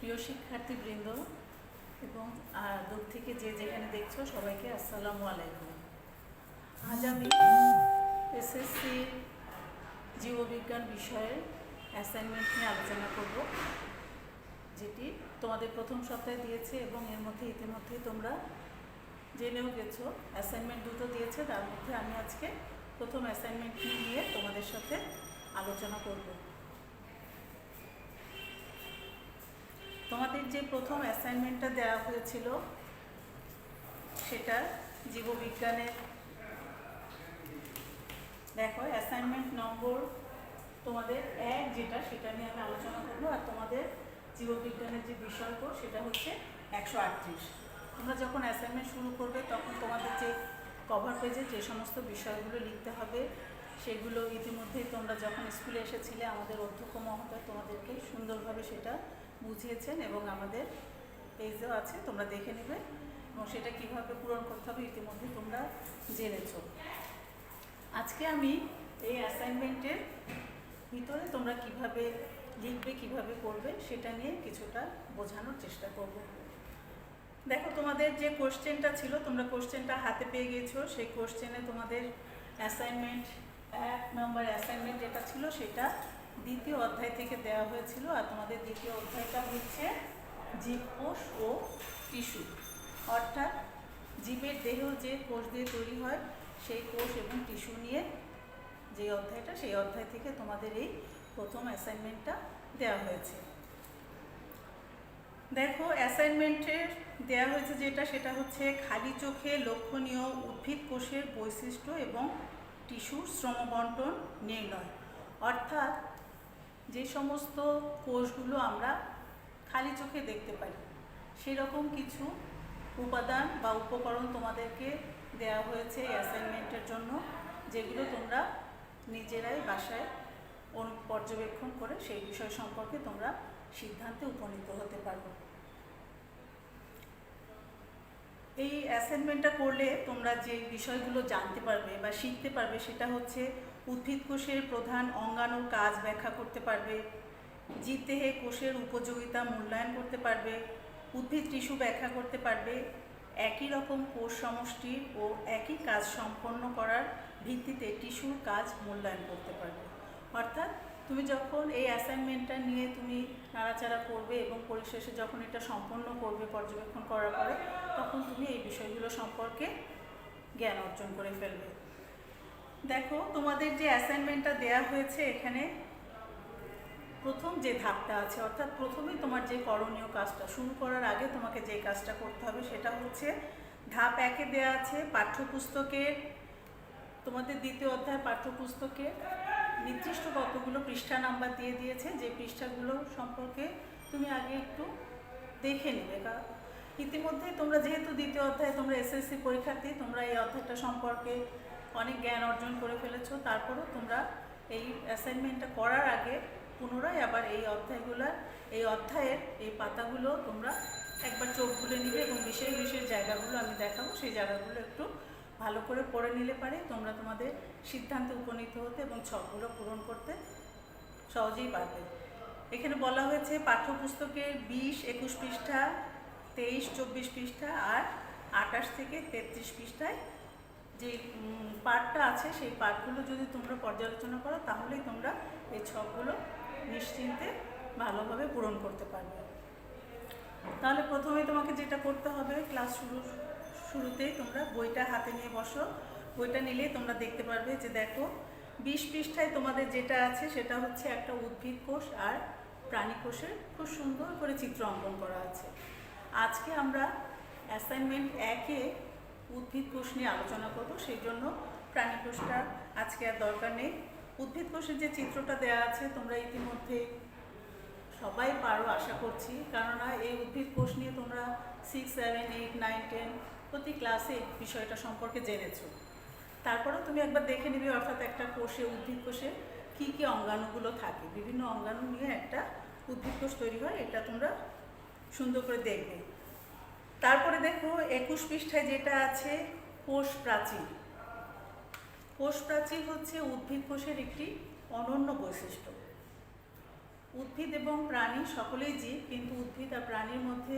প্রিয় শিক্ষার্থীবৃন্দ এবং দূর থেকে যে যেখানে দেখছো সবাইকে আসসালামু আলাইকুম। আজ আমি এসএসসি জীববিজ্ঞান বিষয়ের অ্যাসাইনমেন্ট নিয়ে আলোচনা করব, যেটি তোমাদের প্রথম সপ্তাহে দিয়েছে এবং এর মধ্যে ইতিমধ্যেই তোমরা জেনেও গেছো। অ্যাসাইনমেন্ট দুটো দিয়েছে, তার মধ্যে আমি আজকে প্রথম অ্যাসাইনমেন্ট নিয়ে তোমাদের সাথে আলোচনা করব। তোমাদের যে প্রথম অ্যাসাইনমেন্টটা দেওয়া হয়েছিল সেটা জীববিজ্ঞানের, দেখো অ্যাসাইনমেন্ট নম্বর তোমাদের 1 যেটা, সেটা নিয়ে আমি আলোচনা করবো। আর তোমাদের জীববিজ্ঞানের যে বিষয়কোষ সেটা হচ্ছে 138। তোমরা যখন অ্যাসাইনমেন্ট শুরু করবে তখন তোমাদের যে কভার পেজে যে সমস্ত বিষয়গুলো লিখতে হবে সেগুলো ইতিমধ্যেই তোমরা যখন স্কুলে এসেছিলে আমাদের অধ্যক্ষ মহোদয় তোমাদেরকে সুন্দরভাবে সেটা বুঝিয়েছেন এবং আমাদের পেজেও আছে, তোমরা দেখে নেবে এবং সেটা কীভাবে পূরণ করতে হবে ইতিমধ্যে তোমরা জেনেছো। আজকে আমি এই অ্যাসাইনমেন্টের ভিতরে তোমরা কিভাবে লিখবে, কিভাবে করবে সেটা নিয়ে কিছুটা বোঝানোর চেষ্টা করব। দেখো তোমাদের যে কোশ্চেনটা ছিল, তোমরা কোশ্চেনটা হাতে পেয়ে গেছো। সেই কোশ্চেনে তোমাদের অ্যাসাইনমেন্ট 1 নম্বর অ্যাসাইনমেন্ট যেটা ছিল সেটা দ্বিতীয় অধ্যায় থেকে দেওয়া হয়েছিল। আর তোমাদের দ্বিতীয় অধ্যায়টা হচ্ছে জীবকোষ ও টিস্যু, অর্থাৎ জীবের দেহ যে কোষ দিয়ে তৈরি হয় সেই কোষ এবং টিস্যু নিয়ে যে অধ্যায়টা, সেই অধ্যায় থেকে তোমাদের এই প্রথম অ্যাসাইনমেন্টটা দেওয়া হয়েছে। দেখো অ্যাসাইনমেন্টের দেওয়া হয়েছে যেটা, সেটা হচ্ছে খালি চোখে লক্ষণীয় উদ্ভিদ কোষের বৈশিষ্ট্য এবং টিস্যুর শ্রমবন্টন নির্ণয়। অর্থাৎ যে সমস্ত কোষগুলো আমরা খালি চোখে দেখতে পাই সেরকম কিছু উপাদান বা উপকরণ তোমাদেরকে দেওয়া হয়েছে এই অ্যাসাইনমেন্টের জন্য, যেগুলো তোমরা নিজেরাই বাসায় পর্যবেক্ষণ করে সেই বিষয় সম্পর্কে তোমরা সিদ্ধান্তে উপনীত হতে পারবে। এই অ্যাসাইনমেন্টটা করলে তোমরা যে বিষয়গুলো জানতে পারবে বা শিখতে পারবে সেটা হচ্ছে উদ্ভিদ কোষের প্রধান অঙ্গাণুর কাজ ব্যাখ্যা করতে পারবে, জীবদেহে কোষের উপযোগিতা মূল্যায়ন করতে পারবে, উদ্ভিদ টিস্যু ব্যাখ্যা করতে পারবে, একই রকম কোষ সমষ্টি ও একই কাজ সম্পন্ন করার ভিত্তিতে টিস্যুর কাজ মূল্যায়ন করতে পারবে। অর্থাৎ তুমি যখন এই অ্যাসাইনমেন্টটা নিয়ে তুমি নাড়াচাড়া করবে এবং পরিশেষে যখন এটা সম্পন্ন করবে পর্যবেক্ষণ করার পরে, তখন তুমি এই বিষয়গুলো সম্পর্কে জ্ঞান অর্জন করে ফেলবে। দেখো তোমাদের যে অ্যাসাইনমেন্টটা দেওয়া হয়েছে এখানে প্রথম যে ধাপটা আছে, অর্থাৎ প্রথমেই তোমার যে করণীয় কাজটা শুরু করার আগে তোমাকে যে কাজটা করতে হবে সেটা হচ্ছে ধাপ 1-এ দেওয়া আছে পাঠ্যপুস্তকের, তোমাদের দ্বিতীয় অধ্যায় পাঠ্যপুস্তকের নির্দিষ্ট কতগুলো পৃষ্ঠা নাম্বার দিয়ে দিয়েছে, যে পৃষ্ঠাগুলো সম্পর্কে তুমি আগে একটু দেখে নেবে। কারণ ইতিমধ্যেই তোমরা যেহেতু দ্বিতীয় অধ্যায়ে তোমরা এসএসসি পরীক্ষার্থী, তোমরা এই অধ্যায়টা সম্পর্কে অনেক জ্ঞান অর্জন করে ফেলেছো। তারপরেও তোমরা এই অ্যাসাইনমেন্টটা করার আগে পুনরায় আবার এই অধ্যায়ের এই পাতাগুলো তোমরা একবার চোখ বুলে নিবে এবং বিশেষ বিশেষ জায়গাগুলো আমি দেখাবো, সেই জায়গাগুলো একটু ভালো করে পড়ে নিলে পারে তোমরা তোমাদের সিদ্ধান্তে উপনীত হতে এবং ছকগুলো পূরণ করতে সহজেই পারবে। এখানে বলা হয়েছে পাঠ্যপুস্তকের 20-21 পৃষ্ঠা, 23-24 পৃষ্ঠা আর 28 থেকে 33 পৃষ্ঠায় যে পার্টটা আছে সেই পার্টগুলো যদি তোমরা পর্যালোচনা করো তাহলেই তোমরা এই ছকগুলো নিশ্চিন্তে ভালোভাবে পূরণ করতে পারবে। তাহলে প্রথমে তোমাকে যেটা করতে হবে, ক্লাস শুরুতেই তোমরা বইটা হাতে নিয়ে বসো। বইটা নিলেই তোমরা দেখতে পারবে যে দেখো 20 পৃষ্ঠায় তোমাদের যেটা আছে সেটা হচ্ছে একটা উদ্ভিদ কোষ আর প্রাণী কোষের খুব সুন্দর করে চিত্র অঙ্কন করা আছে। আজকে আমরা অ্যাসাইনমেন্ট 1-এ উদ্ভিদ কোষ নিয়ে আলোচনা করব, সেই জন্য প্রাণী কোষটা আজকে আর দরকার নেই। উদ্ভিদ কোষের যে চিত্রটা দেওয়া আছে তোমরা ইতিমধ্যে সবাই পারো আশা করছি, কেননা এই উদ্ভিদ কোষ নিয়ে তোমরা 6, 7, 8, 9, 10 প্রতি ক্লাসে বিষয়টা সম্পর্কে জেনেছো। তারপরেও তুমি একবার দেখে নিবে, অর্থাৎ একটা কোষে, উদ্ভিদ কোষে কী কী অঙ্গাণুগুলো থাকে, বিভিন্ন অঙ্গাণু নিয়ে একটা উদ্ভিদ কোষ তৈরি হয়, এটা তোমরা সুন্দর করে দেখবে। তারপরে দেখো 21 পৃষ্ঠায় যেটা আছে কোষ প্রাচীর। কোষ প্রাচীর হচ্ছে উদ্ভিদ কোষের একটি অনন্য বৈশিষ্ট্য। উদ্ভিদ এবং প্রাণী সকলেই জীব, কিন্তু উদ্ভিদ আর প্রাণীর মধ্যে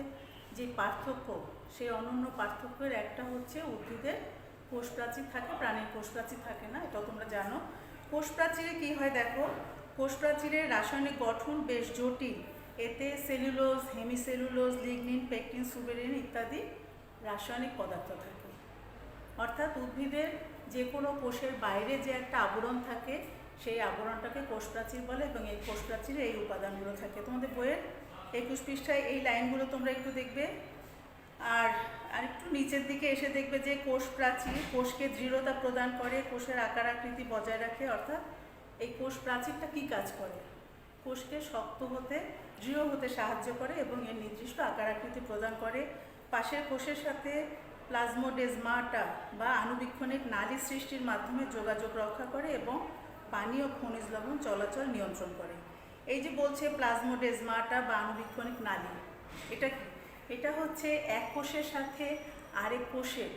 যে পার্থক্য, সেই অনন্য পার্থক্যের একটা হচ্ছে উদ্ভিদের কোষ প্রাচীর থাকে, প্রাণীর কোষ প্রাচীর থাকে না, এটাও তোমরা জানো। কোষ প্রাচীরে কী হয় দেখো, কোষ প্রাচীরের রাসায়নিক গঠন বেশ জটিল। এতে cellulose, hemicellulose, lignin, pectin, suberin ইত্যাদি রাসায়নিক পদার্থ থাকে। অর্থাৎ উদ্ভিদের যে কোনো কোষের বাইরে যে একটা আবরণ থাকে, সেই আবরণটাকে কোষ প্রাচীর বলে, এবং এই কোষ প্রাচীরে এই উপাদানগুলো থাকে। তোমাদের বইয়ের 21 পৃষ্ঠায় এই লাইনগুলো তোমরা একটু দেখবে। আর একটু নিচের দিকে এসে দেখবে যে কোষ প্রাচীর কোষকে দৃঢ়তা প্রদান করে, কোষের আকার আকৃতি বজায় রাখে। অর্থাৎ এই কোষ প্রাচীরটা কী কাজ করে? কোষকে শক্ত হতে, দৃঢ় হতে সাহায্য করে এবং এর নির্দিষ্ট আকার আকৃতি প্রদান করে। পাশের কোষের সাথে প্লাজমোডেজমাটা বা আণুবীক্ষণিক নালী সৃষ্টির মাধ্যমে যোগাযোগ রক্ষা করে এবং পানি ও খনিজ লবণ চলাচল নিয়ন্ত্রণ করে। এই যে বলছে প্লাজমোডেজমাটা বা আণুবীক্ষণিক নালী, এটা হচ্ছে এক কোষের সাথে আরেক কোষের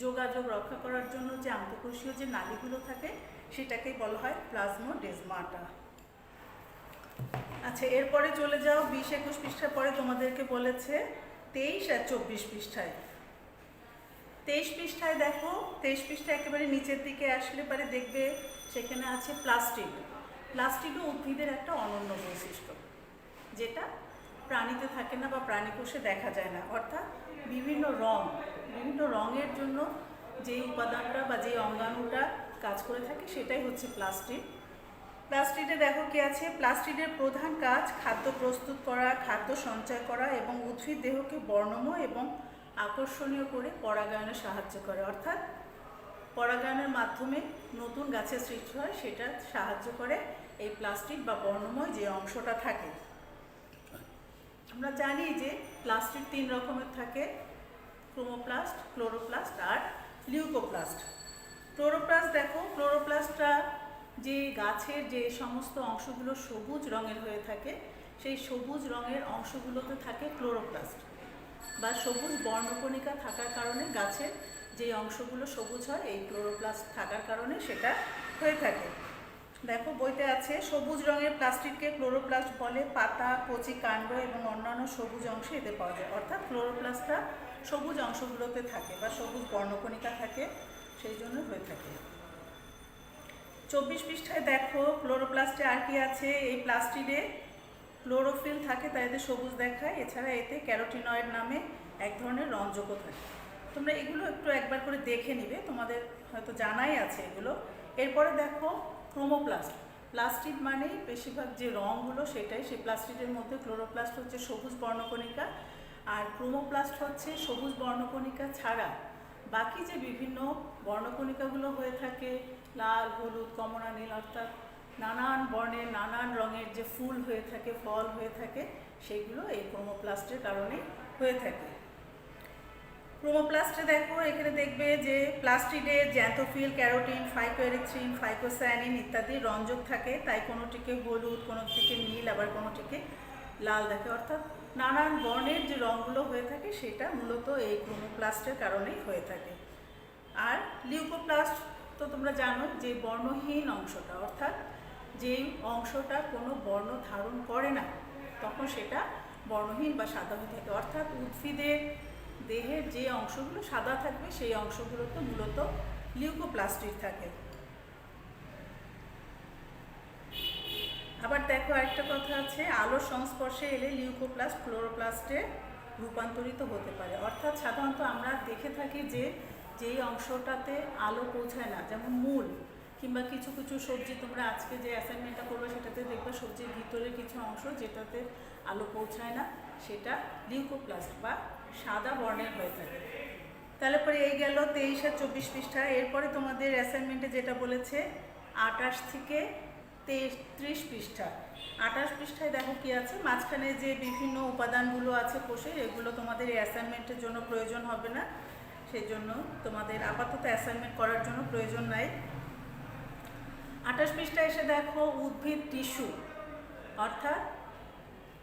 যোগাযোগ রক্ষা করার জন্য যে আন্তঃকোষীয় যে নালীগুলো থাকে, সেটাকেই বলা হয় প্লাজমোডেজমাটা। আচ্ছা, এরপরে চলে যাও 20-21 পৃষ্ঠার পরে তোমাদেরকে বলেছে 23 আর 24 পৃষ্ঠায়। 23 পৃষ্ঠায় দেখো, 23 পৃষ্ঠায় একেবারে নিচের দিকে আসলে পরে দেখবে সেখানে আছে প্লাস্টিড। প্লাস্টিডও উদ্ভিদের একটা অনন্য বৈশিষ্ট্য, যেটা প্রাণীতে থাকে না বা প্রাণী কোষে দেখা যায় না। অর্থাৎ বিভিন্ন রঙের জন্য যে উপাদানটা বা যে অঙ্গাণুটা কাজ করে থাকে, সেটাই হচ্ছে প্লাস্টিড। প্লাস্টিডে দেখো কি আছে, প্লাস্টিডের প্রধান কাজ খাদ্য প্রস্তুত করা, খাদ্য সঞ্চয় করা এবং উদ্ভিদ দেহকে বর্ণময় এবং আকর্ষণীয় করে পরাগায়নে সাহায্য করে। অর্থাৎ পরাগায়নের মাধ্যমে নতুন গাছের সৃষ্টি হয়, সেটা সাহায্য করে এই প্লাস্টিড বা বর্ণময় যে অংশটা থাকে। আমরা জানি যে প্লাস্টিড 3 রকমের থাকে, ক্রোমোপ্লাস্ট, ক্লোরোপ্লাস্ট আর লিউকোপ্লাস্ট। ক্লোরোপ্লাস্ট দেখো, ক্লোরোপ্লাস্টটা যে গাছের যে সমস্ত অংশগুলো সবুজ রঙের হয়ে থাকে, সেই সবুজ রঙের অংশগুলোতে থাকে ক্লোরোপ্লাস্ট বা সবুজ বর্ণকণিকা থাকার কারণে গাছের যে অংশগুলো সবুজ হয়, এই ক্লোরোপ্লাস্ট থাকার কারণে সেটা হয়ে থাকে। দেখো বইতে আছে, সবুজ রঙের প্লাস্টিডকে ক্লোরোপ্লাস্ট বলে। পাতা, কচি কাণ্ড এবং অন্যান্য সবুজ অংশে এতে পাওয়া যায়। অর্থাৎ ক্লোরোপ্লাস্টটা সবুজ অংশগুলোতে থাকে বা সবুজ বর্ণকণিকা থাকে, সেই জন্য হয়ে থাকে। 24 পৃষ্ঠায় দেখো ক্লোরোপ্লাস্টে আর কি আছে। এই প্লাস্টিডে ক্লোরোফিল থাকে, তাই এতে সবুজ দেখায়। এছাড়া এতে ক্যারোটিনয়েড নামে এক ধরনের রঞ্জক থাকে। তোমরা এগুলো একটু একবার করে দেখে নিবে, তোমাদের হয়তো জানাই আছে এগুলো। এরপরে দেখো ক্রোমোপ্লাস্ট। প্লাস্টিড মানে বেশিরভাগ যে রঙগুলো সেটাই, সেই প্লাস্টিডের মধ্যে ক্লোরোপ্লাস্ট হচ্ছে সবুজ বর্ণকণিকা, আর ক্রোমোপ্লাস্ট হচ্ছে সবুজ বর্ণকণিকা ছাড়া বাকি যে বিভিন্ন বর্ণকণিকাগুলো হয়ে থাকে, লাল, হলুদ, কমলা, নীল, অর্থাৎ নানান বর্ণের নানান রঙের যে ফুল হয়ে থাকে, ফল হয়ে থাকে, সেগুলো এই ক্রোমোপ্লাস্টের কারণে হয়ে থাকে। ক্রোমোপ্লাস্টে দেখো, এখানে দেখবে যে প্লাস্টিডে জ্যান্থোফিল, ক্যারোটিন, ফাইকোএরিথ্রিন, ফাইকোসায়ানিন ইত্যাদি রঞ্জক থাকে, তাই কোনোটিকে হলুদ, কোনোটিকে নীল, আবার কোনোটিকে লাল দেখে। অর্থাৎ নানান বর্ণের যে রঙগুলো হয়ে থাকে, সেটা মূলত এই ক্রোমোপ্লাস্টের কারণেই হয়ে থাকে। আর লিউকোপ্লাস্ট তো তোমরা জানো, যে বর্ণহীন অংশটা, অর্থাৎ যেই অংশটা কোনো বর্ণ ধারণ করে না, তখন সেটা বর্ণহীন বা সাদা হয়ে থাকে। অর্থাৎ উদ্ভিদের দেহের যে অংশগুলো সাদা থাকবে, সেই অংশগুলোতে মূলত লিউকোপ্লাস্টিড থাকে। আবার দেখো আরেকটা কথা আছে, আলোর সংস্পর্শে এলে লিউকোপ্লাস্ট ক্লোরোপ্লাস্টে রূপান্তরিত হতে পারে। অর্থাৎ সাধারণত আমরা দেখে থাকি যে যেই অংশটাতে আলো পৌঁছায় না, যেমন মূল কিংবা কিছু কিছু সবজি, তোমরা আজকে যে অ্যাসাইনমেন্টটা করবে সেটাতে দেখবে সবজির ভিতরে কিছু অংশ যেটাতে আলো পৌঁছায় না, সেটা লিউকোপ্লাস্ট বা সাদা বর্ণের হয়ে থাকে। তাহলে পরে এই গেল 23 আর 24 পৃষ্ঠা। এরপরে তোমাদের অ্যাসাইনমেন্টে যেটা বলেছে 28 থেকে 30 পৃষ্ঠা। 28 পৃষ্ঠায় দেখো কি আছে, মাঝখানে যে বিভিন্ন উপাদানগুলো আছে কোষের, এগুলো তোমাদের এই অ্যাসাইনমেন্টের জন্য প্রয়োজন হবে না, সেই জন্য তোমাদের আপাতত অ্যাসাইনমেন্ট করার জন্য প্রয়োজন নাই। 28 পৃষ্ঠায় এসে দেখো উদ্ভিদ টিস্যু, অর্থাৎ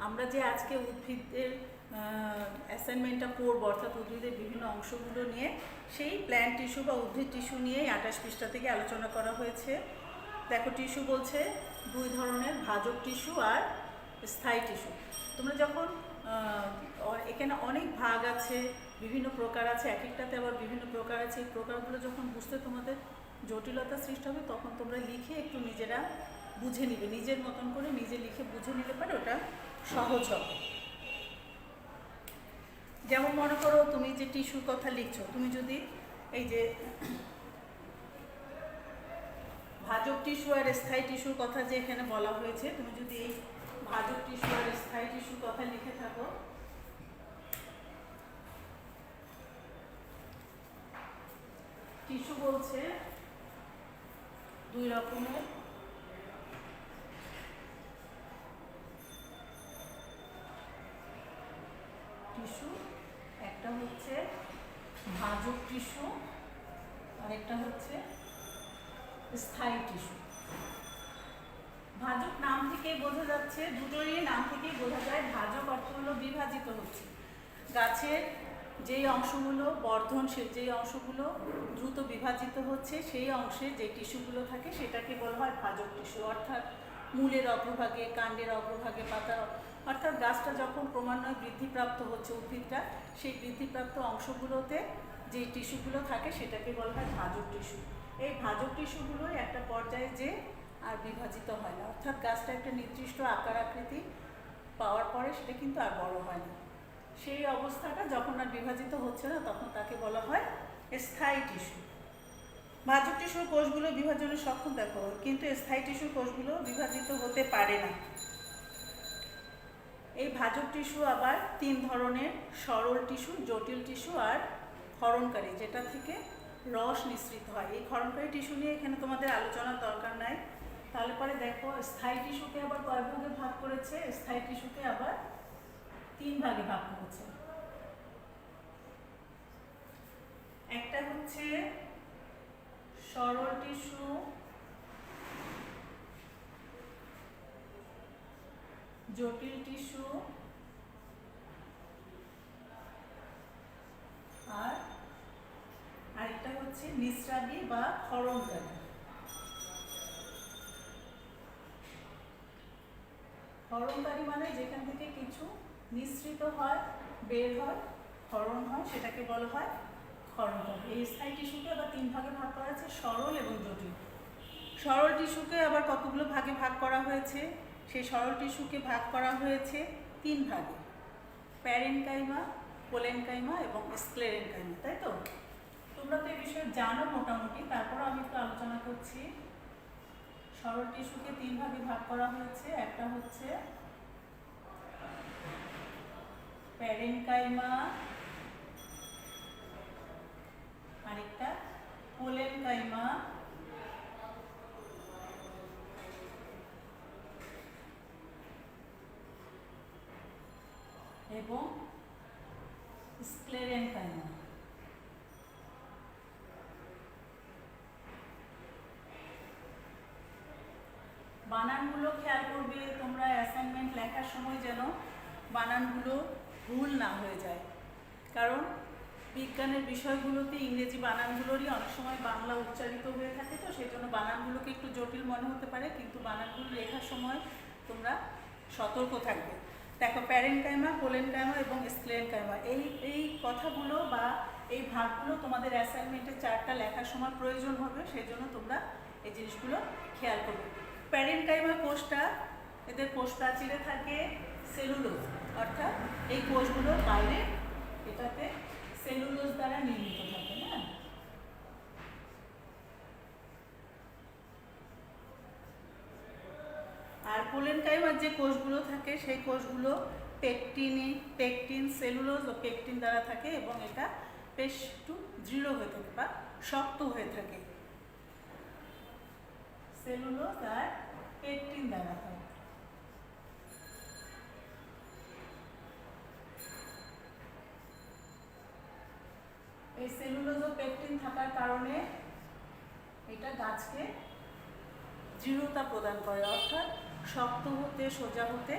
আমরা যে আজকে উদ্ভিদের অ্যাসাইনমেন্টটা করবো, অর্থাৎ উদ্ভিদের বিভিন্ন অংশগুলো নিয়ে, সেই প্ল্যান্ট টিস্যু বা উদ্ভিদ টিস্যু নিয়েই 28 পৃষ্ঠা থেকে আলোচনা করা হয়েছে। দেখো টিস্যু বলছে দুই ধরনের ভাজক টিস্যু আর স্থায়ী টিস্যু। তোমরা যখন এখানে অনেক ভাগ আছে, বিভিন্ন প্রকার আছে, এক একটাতে আবার বিভিন্ন প্রকার আছে, এই প্রকারগুলো যখন বুঝতে তোমাদের জটিলতা সৃষ্টি হবে তখন তোমরা লিখে একটু নিজেরা বুঝে নিবে, নিজের মতন করে নিজে লিখে বুঝে নিলে পারে ওটা সহজ হবে। যেমন মনে করো তুমি যে টিস্যুর কথা লিখছো, তুমি যদি এই যে ভাজক টিস্যু আর স্থায়ী টিস্যুর কথা যে এখানে বলা হয়েছে, তুমি যদি এই ভাজক টিস্যু আর স্থায়ী টিস্যুর কথা লিখে থাকো, টিস্যু বলছে দুই রকমের, টিস্যু, একটা হচ্ছে ভাজক টিস্যু আর একটা হচ্ছে স্থায়ী টিস্যু। ভাজক নাম থেকেই বোঝা যাচ্ছে, দুটোরই নাম থেকেই বোঝা যায় ভাজক অর্থ হলো বিভাজিত হচ্ছে। গাছের যেই অংশগুলো বর্ধনশীল, যেই অংশগুলো দ্রুত বিভাজিত হচ্ছে, সেই অংশে যে টিস্যুগুলো থাকে সেটাকে বলা হয় ভাজক টিস্যু। অর্থাৎ মূলের অগ্রভাগে, কাণ্ডের অগ্রভাগে, পাতার, অর্থাৎ গাছটা যখন ক্রমান্বয়ে বৃদ্ধিপ্রাপ্ত হচ্ছে, উদ্ভিদটা সেই বৃদ্ধিপ্রাপ্ত অংশগুলোতে যে টিস্যুগুলো থাকে সেটাকে বলা হয় ভাজক টিস্যু। এই ভাজক টিস্যুগুলোই একটা পর্যায়ে যে আর বিভাজিত হয় না, অর্থাৎ গাছটা একটা নির্দিষ্ট আকার আকৃতি পাওয়ার পরে সেটা কিন্তু আর বড় হয় না। সেই অবস্থাটা যখন আর বিভাজিত হচ্ছে না তখন তাকে বলা হয় স্থায়ী টিস্যু। ভাজক টিস্যুর কোষগুলো বিভাজনে সক্ষম দেখো, কিন্তু স্থায়ী টিস্যুর কোষগুলো বিভাজিত হতে পারে না। এই ভাজক টিস্যু আবার তিন ধরনের, সরল টিস্যু, জটিল টিস্যু আর ক্ষরণকারী, যেটা থেকে রস নিঃসৃত হয়। এই ক্ষরণকারী টিস্যু নিয়ে এখানে তোমাদের আলোচনার দরকার নাই। তাহলে পরে দেখো স্থায়ী টিস্যুকে আবার কয় ভাগে ভাগ করেছে, স্থায়ী টিস্যুকে আবার তিন ভাগে ভাগ করেছে। একটা হচ্ছে সরল টিস্যু, জটিল টিস্যু আর আরেকটা হচ্ছে নিঃস্রাবী বা ক্ষরণকারী। ক্ষরণকারী মানে যেখান থেকে কিছু নিঃসৃত হয়, বের হয়, ক্ষরণ হয়, সেটাকে বলা হয় ক্ষরণকারী। এই স্থায়ী টিস্যুকে আবার তিন ভাগে ভাগ করা আছে, সরল এবং জটিল। সরল টিস্যুকে আবার কতগুলো ভাগে ভাগ করা হয়েছে, সেই সরল টিস্যুকে ভাগ করা হয়েছে তিন ভাগে, প্যারেনকাইমা, কোলেনকাইমা এবং স্ক্লেরেনকাইমা। তাই তো তোমরা তো এই বিষয়ে জানো মোটামুটি, তারপর আমি একটু আলোচনা করছি। সরল টিস্যুকে তিন ভাগে ভাগ করা হয়েছে, একটা হচ্ছে প্যারেনকাইমা, আরেকটা কোলেনকাইমা এবং স্ক্লেরেনকাইমা। বানানগুলো খেয়াল করবে তোমরা, অ্যাসাইনমেন্ট লেখার সময় যেন বানানগুলো ভুল না হয়ে যায়, কারণ বিজ্ঞানের বিষয়গুলোতে ইংরেজি বানানগুলোরই অনেক সময় বাংলা উচ্চারিত হয়ে থাকে, তো সেই জন্য বানানগুলোকে একটু জটিল মনে হতে পারে, কিন্তু বানানগুলো লেখার সময় তোমরা সতর্ক থাকবে। দেখো প্যারেনকাইমা, কোলেনকাইমা এবং স্ক্লেরেনকাইমা, এই কথাগুলো বা এই ভাগগুলো তোমাদের অ্যাসাইনমেন্টের চার্টটা লেখার সময় প্রয়োজন হবে, সেই জন্য তোমরা এই জিনিসগুলো খেয়াল করবে। প্যারেনকাইমা কোষটা, এদের কোষ প্রাচীরে থাকে সেলুলোজ, অর্থাৎ এই কোষগুলোর বাইরে এটাতে সেলুলোজ দ্বারা নির্মিত থাকে না। আর কোলেনকাইমার যে কোষগুলো থাকে সেই কোষগুলো পেকটিন, সেলুলোজ ও পেকটিন দ্বারা থাকে এবং এটা বেশ একটু দৃঢ় হয়ে থাকে বা শক্ত হয়ে থাকে, সেলুলোজ আর পেকটিন দ্বারা হয়। এই সেলুলোজ ও পেকটিন থাকার কারণে এটা গাছকে দৃঢ়তা প্রদান করে, অর্থাৎ শক্ত হতে, সোজা হতে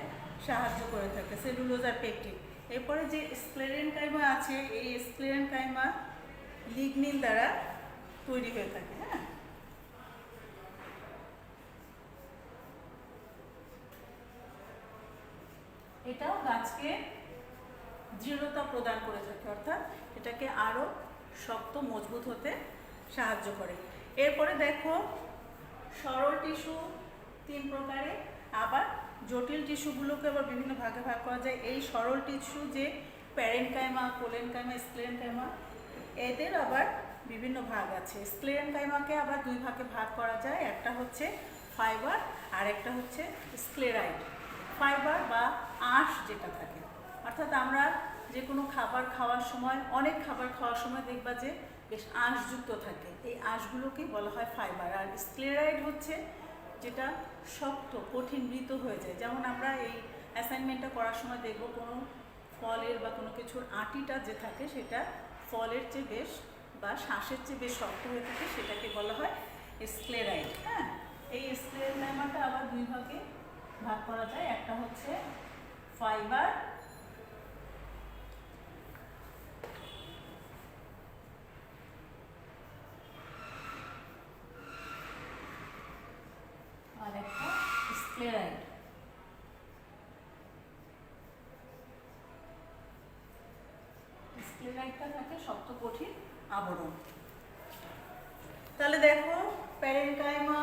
সাহায্য করে থাকে সেলুলোজ আর পেকটিন। এরপরে যে স্ক্লেরেনকাইমা আছে, এই স্ক্লেরেনকাইমা লিগনিন দ্বারা তৈরি হয়ে থাকে। হ্যাঁ, এটাও গাছকে দৃঢ়তা প্রদান করে থাকে, অর্থাৎ এটাকে আরও শক্ত মজবুত হতে সাহায্য করে। এরপরে দেখো সরল টিস্যু 3 প্রকারে, আবার জটিল টিস্যুগুলোকে আবার বিভিন্ন ভাগে ভাগ করা যায়। এই সরল টিস্যু যে প্যারেনকাইমা, কোলেনকাইমা, স্ক্লেরেনকাইমা, এদের আবার বিভিন্ন ভাগ আছে। স্ক্লেরেনকাইমাকে আবার 2 ভাগে ভাগ করা যায়, একটা হচ্ছে ফাইবার আর একটা হচ্ছে স্ক্লেরাইড। ফাইবার বা আঁশ যেটা থাকে, অর্থাৎ আমরা যে কোনো খাবার খাওয়ার সময়, অনেক খাবার খাওয়ার সময় দেখবা যে বেশ আঁশযুক্ত থাকে, এই আঁশগুলোকেই বলা হয় ফাইবার। আর স্ক্লেরাইড হচ্ছে যেটা শক্ত, কঠিন, মৃত হয়ে যায়। যেমন আমরা এই অ্যাসাইনমেন্টটা করার সময় দেখব কোনো ফলের বা কোনো কিছুর আটিটা যে থাকে সেটা ফলের চেয়ে বেশ বা শ্বাসের চেয়ে বেশ শক্ত হয়ে থাকে, সেটাকে বলা হয় স্ক্লেরাইড। হ্যাঁ, এই স্ক্লেরেনকাইমাটা আবার 2 ভাগে ভাগ করা যায়, একটা হচ্ছে ফাইবার আর একটা স্ক্লেরাইড। স্ক্লেরাইডটা থাকে শক্ত, কঠিন আবরণ। তাহলে দেখো প্যারেনকাইমা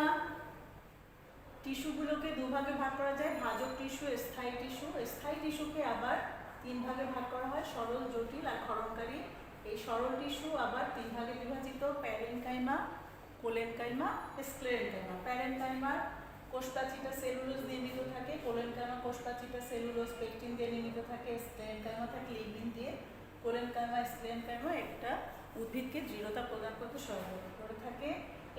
টিস্যুগুলোকে 2 ভাগে ভাগ করা যায়, ভাজক টিস্যু, স্থায়ী টিস্যু। স্থায়ী টিস্যুকে আবার 3 ভাগে ভাগ করা হয়, সরল, জটিল আর ক্ষরণকারী। এই সরল টিস্যু আবার 3 ভাগে বিভাজিত, প্যারেনকাইমা, কোলেনকাইমা, স্ক্লেরেনকাইমা। প্যারেনকাইমার কোষপ্রাচীরটা সেলুলোজ দিয়ে নির্মিত থাকে, কোলেনকাইমা কোষপ্রাচীরটা সেলুলোজ পেকটিন দিয়ে নির্মিত থাকে, স্ক্লেরেনকাইমা থাকে লিগনিন দিয়ে। কোলেনকাইমা, স্ক্লেরেনকাইমা একটা উদ্ভিদকে দৃঢ়তা প্রদান করতে সহায়তা করে থাকে।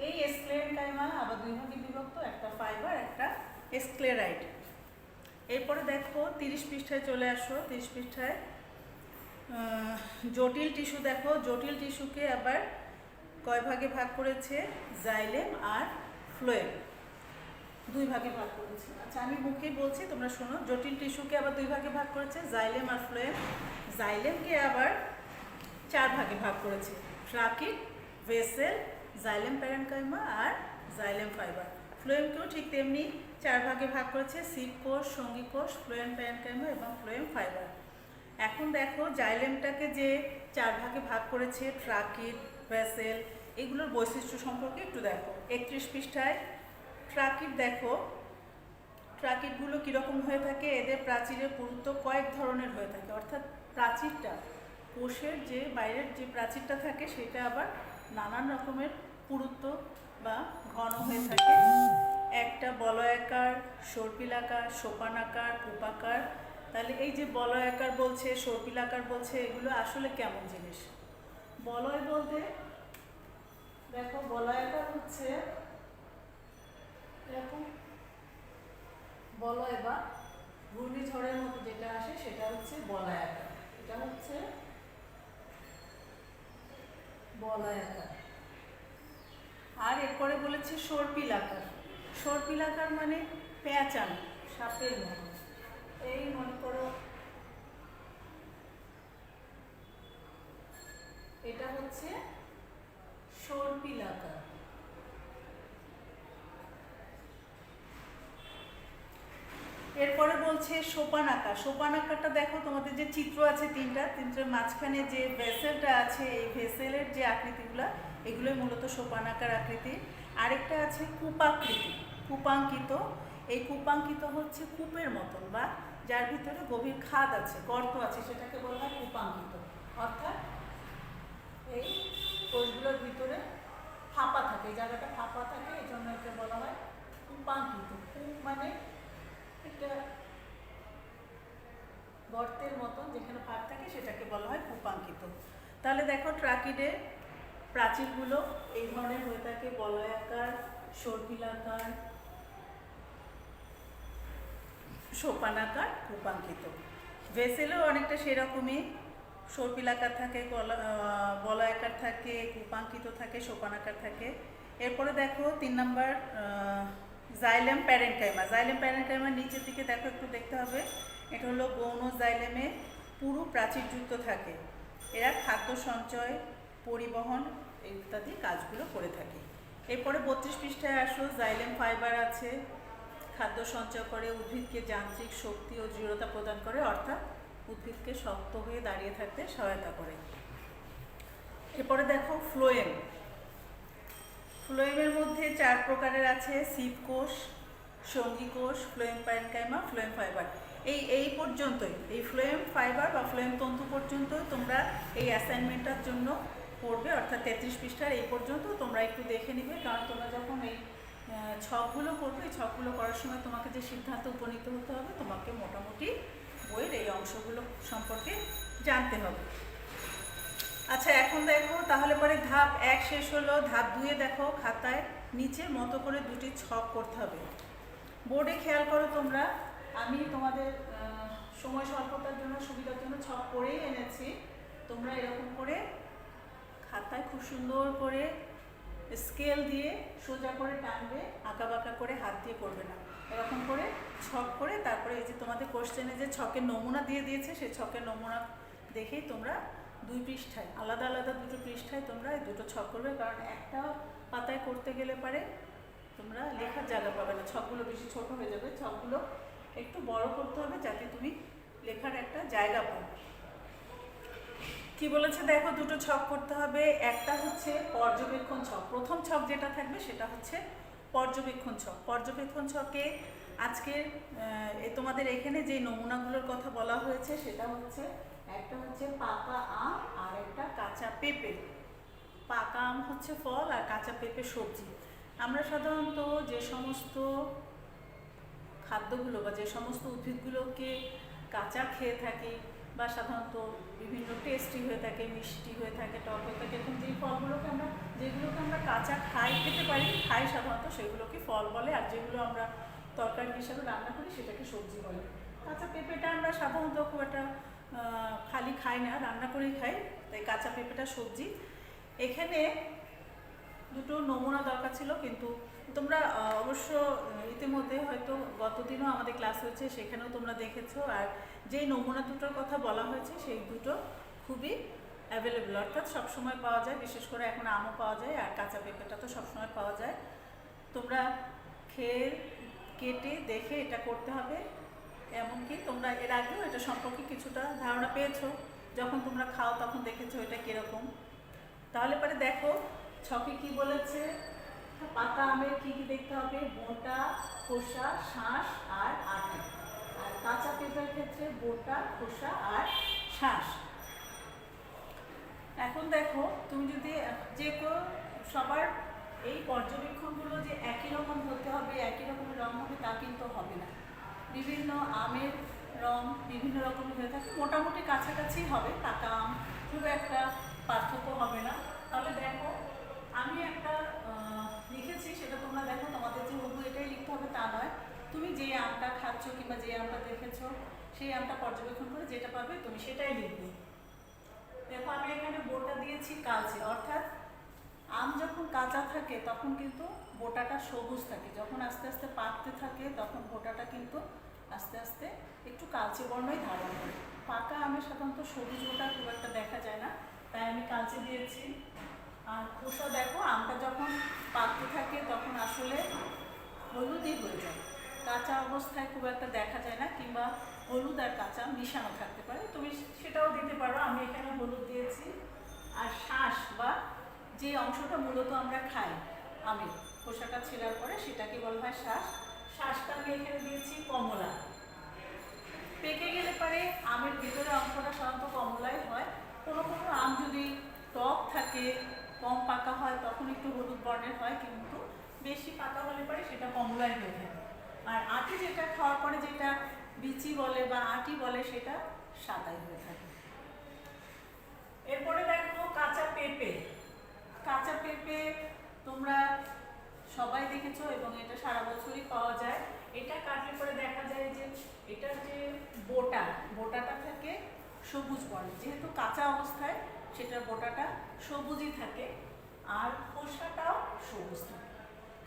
এই স্ক্লেরেনকাইমা আবার 2 ভাগে বিভক্ত, একটা ফাইবার, একটা স্ক্লেরাইড। এরপরে দেখো 30 পৃষ্ঠায় চলে আসো। 30 পৃষ্ঠায় জটিল টিস্যু দেখো। জটিল টিস্যুকে আবার কয় ভাগে ভাগ করেছে? জাইলেম আর ফ্লোয়েম, 2 ভাগে ভাগ করেছে। আচ্ছা, আমি মুখেই বলছি, তোমরা শোনো। জটিল টিস্যুকে আবার 2 ভাগে ভাগ করেছে, জাইলেম আর ফ্লোয়েম। জাইলেমকে আবার 4 ভাগে ভাগ করেছে, ট্রাকিড, ভেসেল, জাইলেম প্যারেনকাইমা আর জাইলেম ফাইবার। ফ্লোয়েমকেও ঠিক তেমনি 4 ভাগে ভাগ করেছে, সিপ কোষ, সঙ্গী কোষ, ফ্লোয়েম প্যারেনকাইমা এবং ফ্লোয়েম ফাইবার। এখন দেখো জাইলেমটাকে যে 4 ভাগে ভাগ করেছে, ট্রাকিড, ভেসেল, এগুলোর বৈশিষ্ট্য সম্পর্কে একটু দেখো। 31 পৃষ্ঠায় ট্রাকিড দেখো। ট্রাকিডগুলো কীরকম হয়ে থাকে? এদের প্রাচীরের পুরুত্ব কয়েক ধরনের হয়ে থাকে, অর্থাৎ প্রাচীরটা, কোষের যে বাইরের যে প্রাচীরটা থাকে সেটা আবার নানান রকমের পুরুত্ব বা ঘন হয়ে থাকে। একটা বলয়াকার, সর্পিলাকার, সোপানাকার, কূপাকার। তাহলে এই যে বলয়াকার বলছে, সর্পিলাকার বলছে, এগুলো আসলে কেমন জিনিস? বলয় বলতে দেখো, বলয়াকার হচ্ছে এরকম বলয় বা ঘূর্ণিঝড়ের মতো যেটা আসে সেটা হচ্ছে বলয়াকার। এটা হচ্ছে বলয়াকার। আর এরপরে বলেছে সর্পিলাকার। সর্পিলাকার মানে পেঁচানো, সাপের মতো। এই মনে করো এটা হচ্ছে সর্পিলাকার। এরপরে বলছে সোপানাকার। সোপানাকারটা দেখো, তোমাদের যে চিত্র আছে 3টা, 3টার মাঝখানে যে ভেসেলটা আছে, এই ভেসেলের যে আকৃতিগুলো, এগুলোই মূলত সোপানাকার আকৃতি। আরেকটা আছে কূপাকৃতি, কূপাঙ্কিত। এই কূপাঙ্কিত হচ্ছে কূপের মতন বা যার ভিতরে গভীর খাদ আছে, গর্ত আছে, সেটাকে বলা হয় কূপাঙ্কিত। অর্থাৎ এই কোষগুলোর ভিতরে ফাঁপা থাকে, এই জায়গাটা ফাঁপা থাকে, এই জন্য একে বলা হয় কূপাঙ্কিত। কূপ মানে একটা গর্তের মতন যেখানে ফাঁক থাকে, সেটাকে বলা হয় কূপাঙ্কিত। তাহলে দেখো ট্রাকিডের প্রাচীরগুলো এই ধরনের হয়ে থাকে, বলয়াকার, সর্পিলাকার, সোপানাকার, কূপাঙ্কিত। ভেসেলও অনেকটা সেরকমই, সর্পিলাকার থাকে, বলয়াকার থাকে, কূপাঙ্কিত থাকে, সোপানাকার থাকে। এরপরে দেখো 3 নম্বর জাইলেম প্যারেনকাইমা। জাইলেম প্যারেনকাইমার নিচের দিকে দেখো, একটু দেখতে হবে। এটা হলো গৌণ জাইলেমে পুরু প্রাচীরযুক্ত থাকে। এরা খাদ্য সঞ্চয়, পরিবহন ইত্যাদি কাজগুলো করে থাকে। এরপরে 32 পৃষ্ঠায় আসো। জাইলেম ফাইবার আছে, খাদ্য সঞ্চয় করে, উদ্ভিদকে যান্ত্রিক শক্তি ও দৃঢ়তা প্রদান করে, অর্থাৎ উদ্ভিদকে শক্ত হয়ে দাঁড়িয়ে থাকতে সহায়তা করে। এরপরে দেখো ফ্লোয়েম। ফ্লোয়েমের মধ্যে 4 প্রকারের আছে: সিড কোষ, সঙ্গী কোষ, ফ্লোয়েম প্যারেনকাইমা, ফ্লোয়েম ফাইবার। এই পর্যন্তই, এই ফ্লোয়েম ফাইবার বা ফ্লোয়েম তন্তু পর্যন্ত তোমরা এই অ্যাসাইনমেন্টটার জন্য পড়বে, অর্থাৎ 33 পৃষ্ঠার এই পর্যন্ত তোমরা একটু দেখে নিবে। কারণ তোমরা যখন এই ছকগুলো করবে, এই ছকগুলো করার সময় তোমাকে যে সিদ্ধান্ত উপনীত হতে হবে, তোমাকে মোটামুটি বইয়ের এই অংশগুলো সম্পর্কে জানতে হবে। আচ্ছা, এখন দেখো তাহলে পরে ধাপ 1 শেষ হলো। ধাপ 2-এ দেখো খাতায় নিচের মতো করে 2টি ছক করতে হবে। বোর্ডে খেয়াল করো তোমরা, আমি তোমাদের সময় স্বল্পতার জন্য, সুবিধার জন্য ছক করেই এনেছি। তোমরা এরকম করে খাতায় খুব সুন্দর করে স্কেল দিয়ে সোজা করে টানবে, আঁকা বাঁকা করে হাত দিয়ে করবে না। এরকম করে ছক করে তারপরে এই যে তোমাদের কোশ্চেনে যে ছকের নমুনা দিয়ে দিয়েছে, সেই ছকের নমুনা দেখেই তোমরা 2 পৃষ্ঠায়, আলাদা আলাদা 2টো পৃষ্ঠায় তোমরা এই 2টো ছক করবে। কারণ একটা পাতায় করতে গেলে পারে তোমরা লেখার জায়গা পাবে না, ছকগুলো বেশি ছোট হয়ে যাবে। ছকগুলো একটু বড় করতে হবে যাতে তুমি লেখার একটা জায়গা পাও। কি বলেছে দেখো, 2টো ছক করতে হবে। একটা হচ্ছে পর্যবেক্ষণ ছক। প্রথম ছক যেটা থাকবে সেটা হচ্ছে পর্যবেক্ষণ ছক। পর্যবেক্ষণ ছকে আজকে তোমাদের এখানে যে নমুনাগুলোর কথা বলা হয়েছে সেটা হচ্ছে, একটা হচ্ছে পাকা আম আর একটা কাঁচা পেঁপে। পাকা আম হচ্ছে ফল আর কাঁচা পেঁপে সবজি। আমরা সাধারণত যে সমস্ত খাদ্যগুলো বা যে সমস্ত উদ্ভিদগুলোকে কাঁচা খেয়ে থাকি, বা সাধারণত বিভিন্ন টেস্টি হয়ে থাকে, মিষ্টি হয়ে থাকে, টক হয়ে থাকে, এখন যেগুলোকে আমরা কাঁচা খেতে পারি, খাই সাধারণত সেগুলোকে ফল বলে, আর যেগুলো আমরা তরকারি হিসাবে রান্না করি সেটাকে সবজি বলে। কাঁচা পেঁপেটা আমরা সাধারণত খুব একটা খালি খাই না, রান্না করেই খাই, তাই কাঁচা পেঁপেটা সবজি। এখানে 2টো নমুনা দরকার ছিল, কিন্তু তোমরা অবশ্য ইতিমধ্যে হয়তো গতদিনও আমাদের ক্লাস হয়েছে, সেখানেও তোমরা দেখেছো। আর যেই নমুনা 2টোর কথা বলা হয়েছে সেই 2টো খুবই অ্যাভেলেবল, অর্থাৎ সবসময় পাওয়া যায়। বিশেষ করে এখন আমও পাওয়া যায় আর কাঁচা পেঁপেটা তো সবসময় পাওয়া যায়। তোমরা কেটে দেখে এটা করতে হবে। এমনকি তোমরা এর আগেও এটা সম্পর্কে কিছুটা ধারণা পেয়েছো, যখন তোমরা খাও তখন দেখেছো এটা কীরকম। তাহলে পরে দেখো ছকে কি বলেছে, পাকা আমের কি কি দেখতে হবে: বোটা, খোসা, শাঁস আর আটি। আর কাঁচা পেঁপের ক্ষেত্রে বোটা, খোসা আর শাঁস। এখন দেখো তুমি যদি সবার এই পর্যবেক্ষণগুলো যে একই রকম হতে হবে, একই রকমের রং হবে তা কিন্তু হবে না। বিভিন্ন আমের রং বিভিন্ন রকমের হয়ে থাকে, মোটামুটি কাছাকাছি হবে। পাকা আম খুব একটা পার্থক্য হবে না। তাহলে দেখো আমি একটা লিখেছি, সেটা তোমরা দেখো, তোমাদের যে হুবহু এটাই লিখতে হবে তা নয়। তুমি যে আমটা খাচ্ছ কিংবা যে আমটা দেখেছো সেই আমটা পর্যবেক্ষণ করে যেটা পাবে তুমি সেটাই লিখবে। দেখো আমি এখানে বোটা দিয়েছি কালচে, অর্থাৎ আম যখন কাঁচা থাকে তখন কিন্তু বোটাটা সবুজ থাকে, যখন আস্তে আস্তে পাকতে থাকে তখন বোটাটা কিন্তু আস্তে আস্তে একটু কালচে বর্ণই ধারণ করে। পাকা আমের সাধারণত সবুজ বোটা খুব একটা দেখা যায় না, তাই আমি কালচে দিয়েছি। আর খোসা দেখো, আমটা যখন পাকতে থাকে তখন আসলে হলুদই হয়ে যায়, কাঁচা অবস্থায় খুব একটা দেখা যায় না, কিংবা হলুদ আর কাঁচা মিশানো থাকতে পারে, তুমি সেটাও দিতে পারো। আমি এখানে হলুদ দিয়েছি। আর শাঁস বা যে অংশটা মূলত আমরা খাই আমের, খোসাটা ছেঁড়ার পরে সেটাকে বলা হয় শাঁস। শাঁসটা আমি এখানে দিয়েছি কমলা। পেকে গেলে পরে আমের ভিতরে অংশটা সাধারণত কমলাই হয়। কোনো কোনো আম যদি টক থাকে, কম পাকা হয়, তখন একটু হলুদ বর্ণের হয়, কিন্তু বেশি পাকা হলে পরে সেটা কমলাই হয়ে থাকে। আর আটি যেটা খাওয়ার পরে যেটা বিচি বলে বা আটি বলে সেটা সাদাই হয়ে থাকে। এরপরে দেখো কাঁচা পেঁপে। কাঁচা পেঁপে তোমরা সবাই দেখেছো এবং এটা সারা বছরই পাওয়া যায়। এটা কাটলে পরে দেখা যায় যে এটার যে বোটাটা থাকে সবুজ বর্ণের, যেহেতু কাঁচা অবস্থায় সেটার বোটাটা সবুজই থাকে, আর খোসাটাও সবুজ থাকে।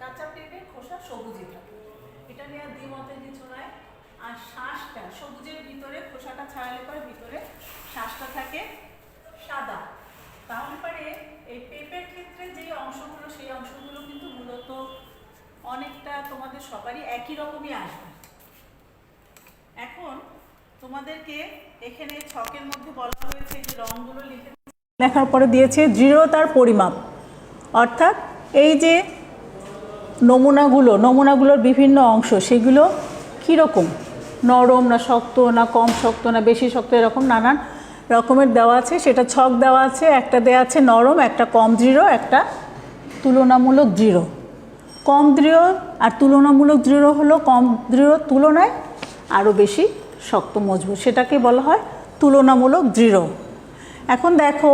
কাঁচা পেঁপে খোসা সবুজই থাকে, এটা নিয়ে দ্বিমতের কিছু নয়। আর শাঁসটা সবুজের ভিতরে, খোসাটা ছাড়ালে পরে ভিতরে শাঁসটা থাকে সাদা। তাহলে পরে এই পেঁপের ক্ষেত্রে যে অংশগুলো, সেই অংশগুলো কিন্তু মূলত অনেকটা তোমাদের সবারই একই রকমই আসবে। এখন তোমাদেরকে এখানে ছকের মধ্যে বলা হয়েছে যে রঙগুলো লিখে লেখার পরে দিয়েছে দৃঢ়তার পরিমাপ, অর্থাৎ এই যে নমুনাগুলোর বিভিন্ন অংশ সেগুলো কীরকম, নরম না শক্ত না কম শক্ত না বেশি শক্ত, এরকম নানান রকমের দেওয়া আছে। সেটা ছক দেওয়া আছে, একটা দেওয়া আছে নরম, একটা কম দৃঢ়, একটা তুলনামূলক দৃঢ়। কম দৃঢ় আর তুলনামূলক দৃঢ় হলো কম দৃঢ় তুলনায় আরও বেশি শক্ত মজবুত, সেটাকে বলা হয় তুলনামূলক দৃঢ়। এখন দেখো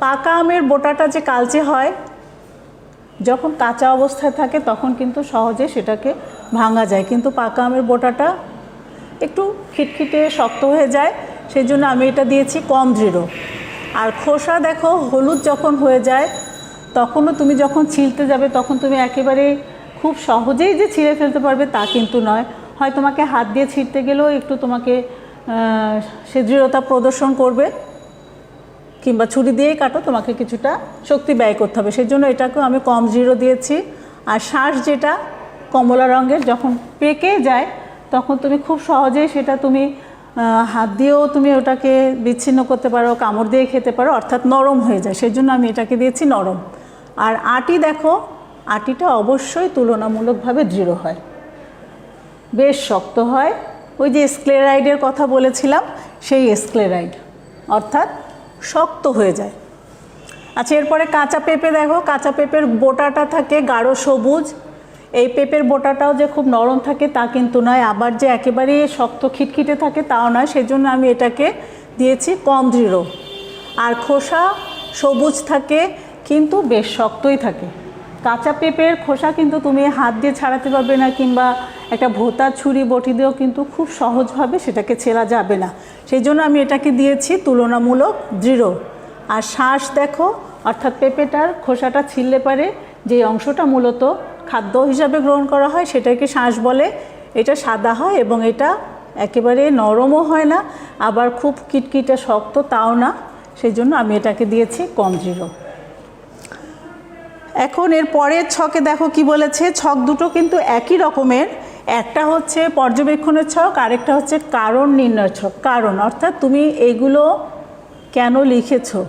পাকা আমের বোটাটা যে কালচে হয়, যখন কাঁচা অবস্থায় থাকে তখন কিন্তু সহজে সেটাকে ভাঙা যায়, কিন্তু পাকা আমের বোটাটা একটু খিটখিটে শক্ত হয়ে যায়, সেই জন্য আমি এটা দিয়েছি কম দৃঢ়। আর খোসা দেখো হলুদ যখন হয়ে যায় তখনও তুমি যখন ছিলতে যাবে তখন তুমি একেবারে খুব সহজেই যে ছিঁড়ে ফেলতে পারবে তা কিন্তু নয়, হয় তোমাকে হাত দিয়ে ছিঁড়তে গেলেও একটু তোমাকে সে দৃঢ়তা প্রদর্শন করবে, কিংবা ছুরি দিয়েই কাটো তোমাকে কিছুটা শক্তি ব্যয় করতে হবে, সেই জন্য এটাকেও আমি কম দৃঢ় দিয়েছি। আর শাঁস যেটা কমলা রঙের যখন পেকে যায় তখন তুমি খুব সহজেই সেটা তুমি হাত দিয়েও তুমি ওটাকে বিচ্ছিন্ন করতে পারো, কামড় দিয়ে খেতে পারো, অর্থাৎ নরম হয়ে যায়, সেই জন্য আমি এটাকে দিয়েছি নরম। আর আটি দেখো, আটিটা অবশ্যই তুলনামূলকভাবে দৃঢ় হয়, বেশ শক্ত হয়, ওই যে স্ক্লেরাইডের কথা বলেছিলাম সেই স্ক্লেরাইড, অর্থাৎ শক্ত হয়ে যায়। আচ্ছা, এরপরে কাঁচা পেঁপে দেখো, কাঁচা পেঁপের বোটাটা থাকে গাঢ় সবুজ। এই পেঁপের বোটাটাও যে খুব নরম থাকে তা কিন্তু নয়, আবার যে একেবারে শক্ত খিটখিটে থাকে তাও নয়, সেই জন্য আমি এটাকে দিয়েছি কম দৃঢ়। আর খোসা সবুজ থাকে কিন্তু বেশ শক্তই থাকে। কাঁচা পেঁপের খোসা কিন্তু তুমি হাত দিয়ে ছাড়াতে পারবে না, কিংবা একটা ভোঁতা ছুরি বটি দিয়েও কিন্তু খুব সহজভাবে সেটাকে ছেঁড়া যাবে না, সেই জন্য আমি এটাকে দিয়েছি তুলনামূলক দৃঢ়। আর শাঁস দেখো, অর্থাৎ পেঁপেটার খোসাটা ছিললে পারে যে অংশটা মূলত খাদ্য হিসাবে গ্রহণ করা হয় সেটাকে শাঁস বলে। এটা সাদা হয় এবং এটা একেবারে নরমও হয় না, আবার খুব কিটকিটে শক্ত তাও না, সেই জন্য আমি এটাকে দিয়েছি কম দৃঢ়। এখন এর পরের ছকে দেখো কি বলেছে, ছক দুটো কিন্তু একই রকমের, একটা হচ্ছে পর্যবেক্ষণের ছক, আরেকটা হচ্ছে কারণ নির্ণয়ের ছক। কারণ অর্থাৎ তুমি এইগুলো কেন লিখেছো